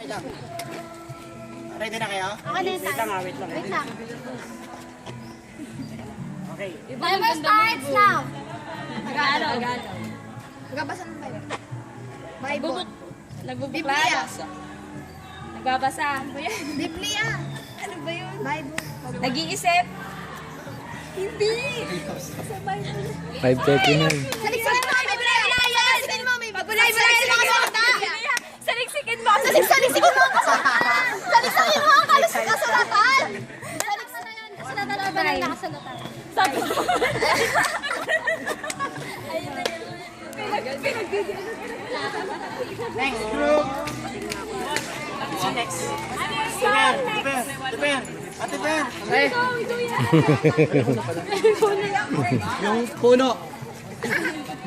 wait lang. Ready na kayo? Okay na Wait lang, wait lang. Wait lang. Okay. Timer starts now. Tagalog. Magbabasa ng Bible. Bible. Nagbubuklado. Nagbabasa. Biblia. Ano ba yun? Bible. Nag-iisip. Hindi. 5:39. Saliksikin mo kami, Biblia. Saliksikin mo, may Biblia. Saliksikin mo kasalata. Saliksikin mo. Saliksikin mo ang kasalatan. Saliksikin mo ang kasalatan. Saliksikin na yan. Kasalatan na ba ng nakasalatan? Sabi mo. Next group. Si next. Tiper. Tiper. Ate Per. Okay. Yung puno.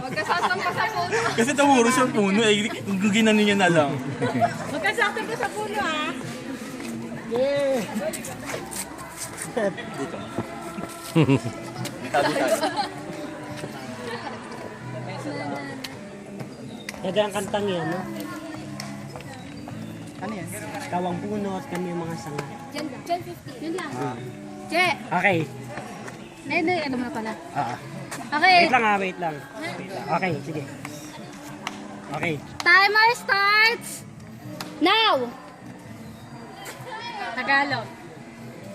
Magkasasang ka sa puno. Kasi tawuro siya puno eh. Guginanin niya na lang. Magkasasang ka sa puno ah. Kaya ang kantang yan, no? Ano yan? Kawang puno at kami yung mga sanga. Diyan lang. Diyan 50. Diyan lang. Che. Okay. Ano mo na pala? Ah. Okay. Wait lang ha, wait lang. Okay, sige. Okay. Timer starts now. Tagalog.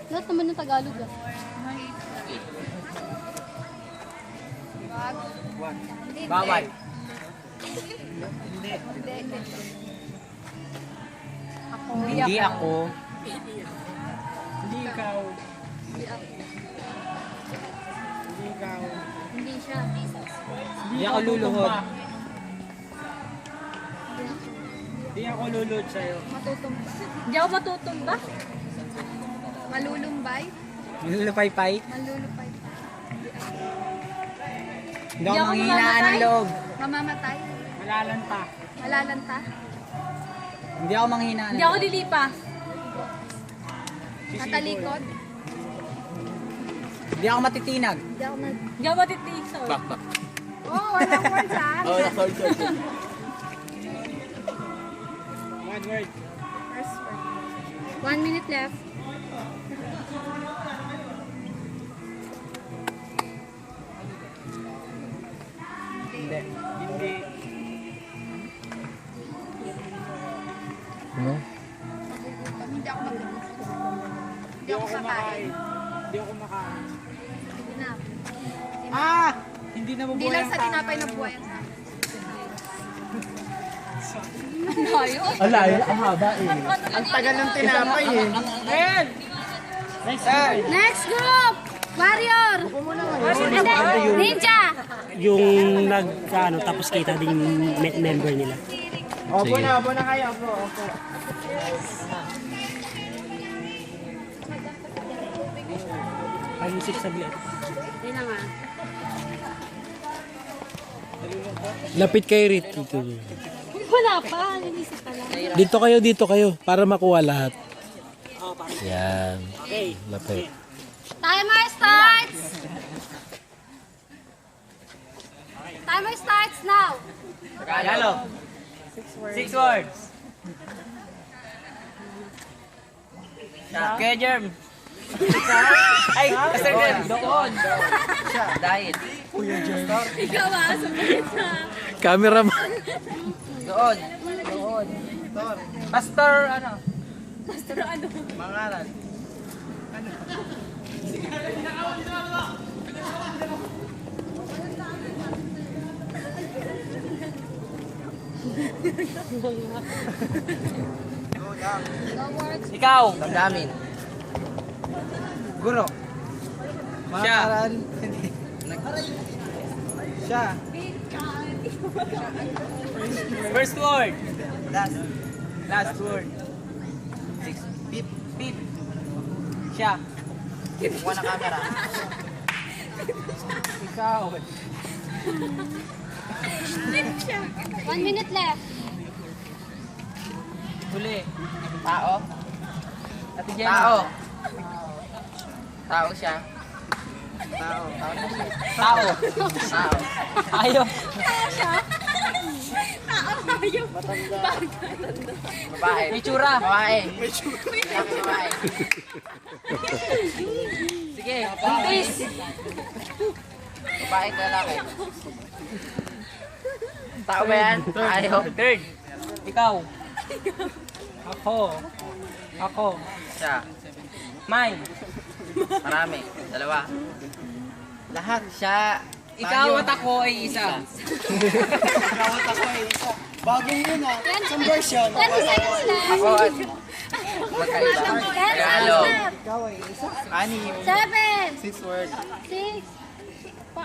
Lahat naman ng Tagalog ah. Bawal. Hindi ako. Hindi ikaw. Hindi ikaw. Hindi siya. Hindi ako luluhod. Hindi ako luluhod sa'yo. Matutumba. Hindi ako matutumba. Malulumbay. Nilulupay-pay. Malulupay. Hindi ako manghihinaan ng loob. Mamamatay. Malalanta. Malalanta. Hindi ako manghihinaan Hindi ako lilipa. Matalikod. Hindi ako matitinag. Hindi ako Hindi ako matitiso. Oh, walang words ah. Oh, sorry. One word. First word. 1 minute left. Hindi. Hindi. Ano? Hindi ako magugutom. Hindi ako kakain. Hindi ako makain. Hindi na. Ah! Hindi na Hindi lang sa tinapay na buhay ang sabi. Ala, ang haba eh. Ang tagal ng tinapay eh. Ayan! Next group! Warrior! And then, Ninja! Yung tapos kita din yung member nila. Opo na kayo. Opo. Ang musik sa bilet. Hindi na nga. Lapit kayo rito. Wala pa. Nilisip pa lang. Dito kayo. Para makuha lahat. Yan. Okay. Lapit. Timer starts! Timer starts now! Tagalog. 6 words. Kuya Jerm. Ay, Pastor Jerm. Doon. Dahil. Ikaw ah, sabihin na. Cameraman. Doon. Pastor, ano? Pastor ano? Mangalan. No words. Ikaw. Damdamin. Guro. Siya. Siya. First word. Last word. 6. Pip. Pip. Siya. Kuha na camera. Ikaw. 1 minute left. Huli. Tao. Ate Jenny. Tao. Tao siya. Tao. Tao. Tao. Ayaw. Tao siya. Tao. Ayaw. Babae. May tsura. Babae. May tsura. Babae. Sige, buntis. Babae ka lalaki. Tao ba yan? Ayaw. Third. Ikaw. Ako. Siya. Mine. Marami. Dalawa. Lahat. Siya. Ikaw at ako ay isa. Bagong yun ah. 10 seconds left. Ako at magkaiba. 10 Tagalog. seconds left. Anim. 7, 6 word. 6, 4,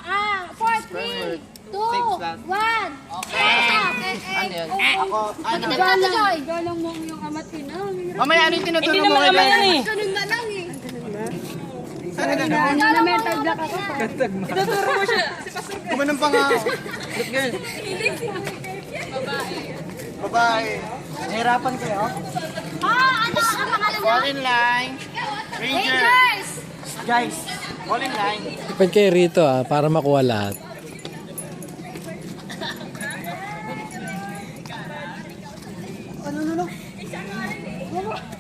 3, 2, 1. Okay. Ano yun? Pagkita mo ito, Joy. Galang mo yung amat pinang. Mamaya ano yung tinuturo mo kay Ben? Ganun na lang eh. Sana ganun? Ano na mental block ako pa. Ituturo mo siya. Kumanong pa nga ako. Girl. Babae. Nahirapan kayo? Ano ang pangalan niya? Fall in line. Ranger. Rangers! Guys, fall in line. Depende kayo rito para makuha lahat.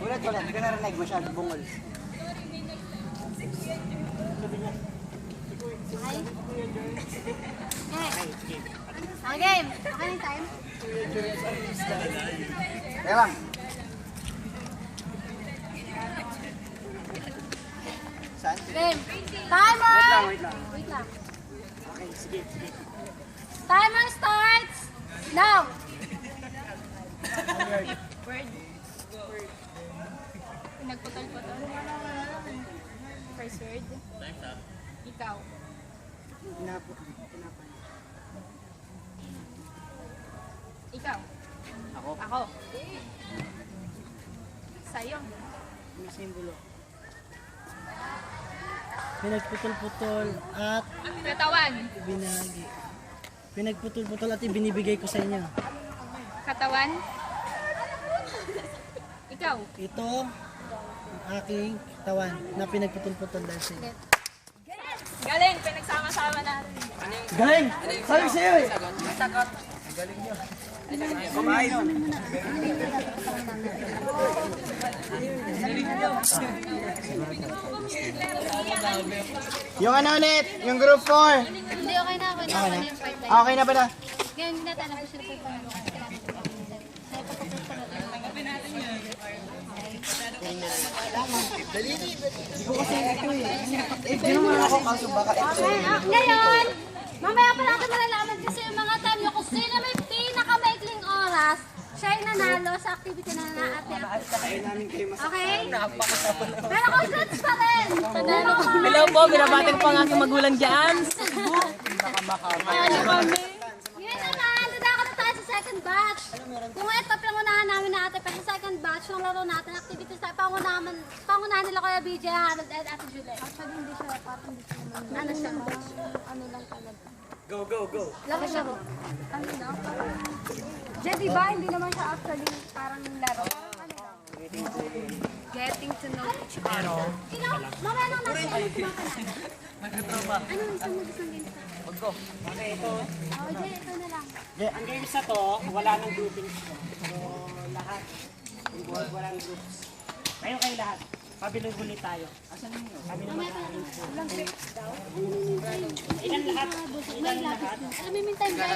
Ulit. Hindi ka narinig. Masyado bungol. Okay, game. Okay na yung time. Kaya lang. Saan? Game. Timer! Wait lang. Okay, sige. Timer starts now. Pinagputol-putol. First word. Ikaw. Ikaw. Ako. Sa'yo. May simbolo. Pinagputol-putol at Katawan. binagi. Pinagputol-putol at ibinibigay ko sa inyo. Katawan. Ikaw. Ito ang aking katawan na pinagputol-putol dahil sa inyo. Galing. Pinagsama-sama natin. Galing! Sabi sa'yo eh! Yung ano ulit? Yung group 4. Hindi, okay na. Okay na. Okay na yung pipeline. Okay na pala. Ngayon, hindi natin ako sila pa. Hindi naman ako kaso baka Okay, ngayon, mamaya pa natin malalaman kasi yung mga time nyo kung sino may pinakamaikling oras, siya yung nanalo sa activity na naate. Okay? Pero congrats pa rin! Hello po, binabati ko pa ang aking magulang dyan. Ngayon naman, dadako na tayo sa second batch. Kung ito, pinangunahan namin na ate, pero sa second batch ng laro natin, activities tayo, pangunahan nila Kuya BJ, Harold, and Ate Juliet. Actually, hindi siya, parang hindi siya naman. Ano siya? Ano lang talaga. Go! Laro siya. Ano na? Diyan, diba? Hindi naman siya actually parang laro. Ano lang? Getting to know each other. Ikaw, mamaya lang natin. Ano isang mag-isang games na? Go. Okay, ito. Oh, Jay, ito na lang. Ang games na to, wala nang groupings. So, lahat. Involved, walang groups. Kayo lahat. Pabilog-huli tayo. Asan ninyo? Kami naman ang Walang groups daw. Ilan lahat? May lapis. Alam mo yung time